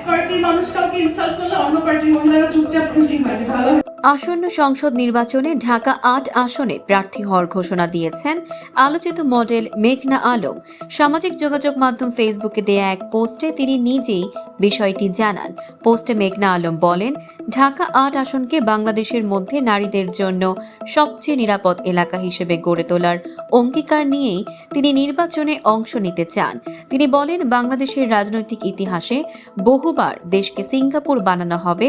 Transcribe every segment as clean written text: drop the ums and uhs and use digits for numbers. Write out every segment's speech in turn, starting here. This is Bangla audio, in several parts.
পার্টির মানুষ কাউকে ইনসাল্ট করলে অন্য পার্টির মহিলারা চুপচাপ খুশি হয় যে ভালো। আসন্ন সংসদ নির্বাচনে ঢাকা ৮ আসনে প্রার্থী হওয়ার ঘোষণা দিয়েছেন আলোচিত মডেল মেঘনা আলম। সামাজিক যোগাযোগ মাধ্যম ফেসবুকে দেয়া এক পোস্টে তিনি নিজেই বিষয়টি জানান। পোস্টে মেঘনা আলম বলেন, ঢাকা ৮ আসনকে বাংলাদেশের মধ্যে নারীদের জন্য সবচেয়ে নিরাপদ এলাকা হিসেবে গড়ে তোলার অঙ্গীকার নিয়েই তিনি নির্বাচনে অংশ নিতে চান। তিনি বলেন, বাংলাদেশের রাজনৈতিক ইতিহাসে বহুবার দেশকে সিঙ্গাপুর বানানো হবে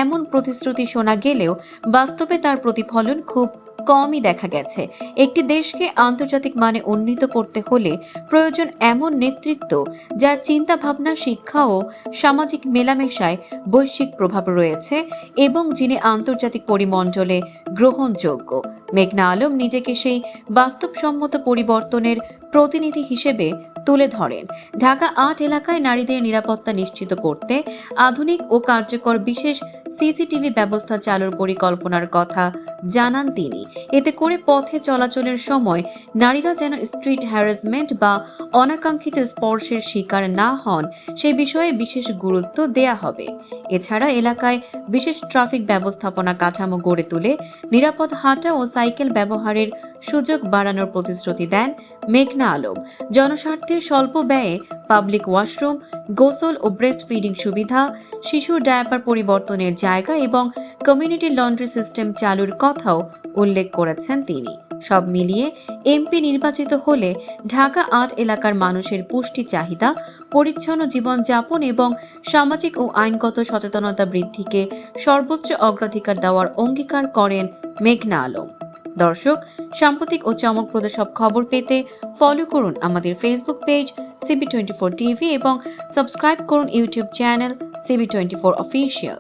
এমন প্রতিশ্রুতি শোনা গেলেও বাস্তবে তার প্রতিফলন খুব কমই দেখা গেছে। একটি দেশকে আন্তর্জাতিক মানে উন্নীত করতে হলে প্রয়োজন এমন নেতৃত্ব যার চিন্তা ভাবনা, শিক্ষা ও সামাজিক মেলামেশায় বৈশ্বিক প্রভাব রয়েছে এবং যিনি আন্তর্জাতিক পরিমণ্ডলে গ্রহণযোগ্য। মেঘনা আলম নিজেকে সেই বাস্তবসম্মত পরিবর্তনের প্রতিনিধি হিসেবে তুলে ধরেন। ঢাকা ৮ এলাকায় নারীদের নিরাপত্তা নিশ্চিত করতে আধুনিক ও কার্যকর বিশেষ সিসিটিভি ব্যবস্থা চালুর পরিকল্পনার কথা জানান তিনি। এতে করে পথে চলাচলের সময় নারীরা যেন স্ট্রিট হ্যারাসমেন্ট বা অনাকাঙ্ক্ষিত স্পর্শের শিকার না হন সে বিষয়ে বিশেষ গুরুত্ব দেয়া হবে। এছাড়া এলাকায় বিশেষ ট্রাফিক ব্যবস্থাপনা কাঠামো গড়ে তুলে নিরাপদ হাঁটা ও সাইকেল ব্যবহারের সুযোগ বাড়ানোর প্রতিশ্রুতি দেন মেঘনা আলম। জনস্বার্থে স্বল্প ব্যয়ে পাবলিক ওয়াশরুম, গোসল ও ব্রেস্ট ফিডিং সুবিধা, শিশুর ডায়াপার পরিবর্তনের জায়গা এবং কমিউনিটি লন্ড্রি সিস্টেম চালুর কথাও উল্লেখ করেছেন তিনি। সব মিলিয়ে এমপি নির্বাচিত হলে ঢাকা ৮ এলাকার মানুষের পুষ্টি চাহিদা, পরিচ্ছন্ন জীবনযাপন এবং সামাজিক ও আইনগত সচেতনতা বৃদ্ধিকে সর্বোচ্চ অগ্রাধিকার দেওয়ার অঙ্গীকার করেন মেঘনা আলম। দর্শক, সাম্প্রতিক ও চমকপ্রদ সব খবর পেতে ফলো করুন আমাদের ফেসবুক পেজ CB24 টিভি এবং সাবস্ক্রাইব করুন ইউটিউব চ্যানেল CB24 অফিসিয়াল।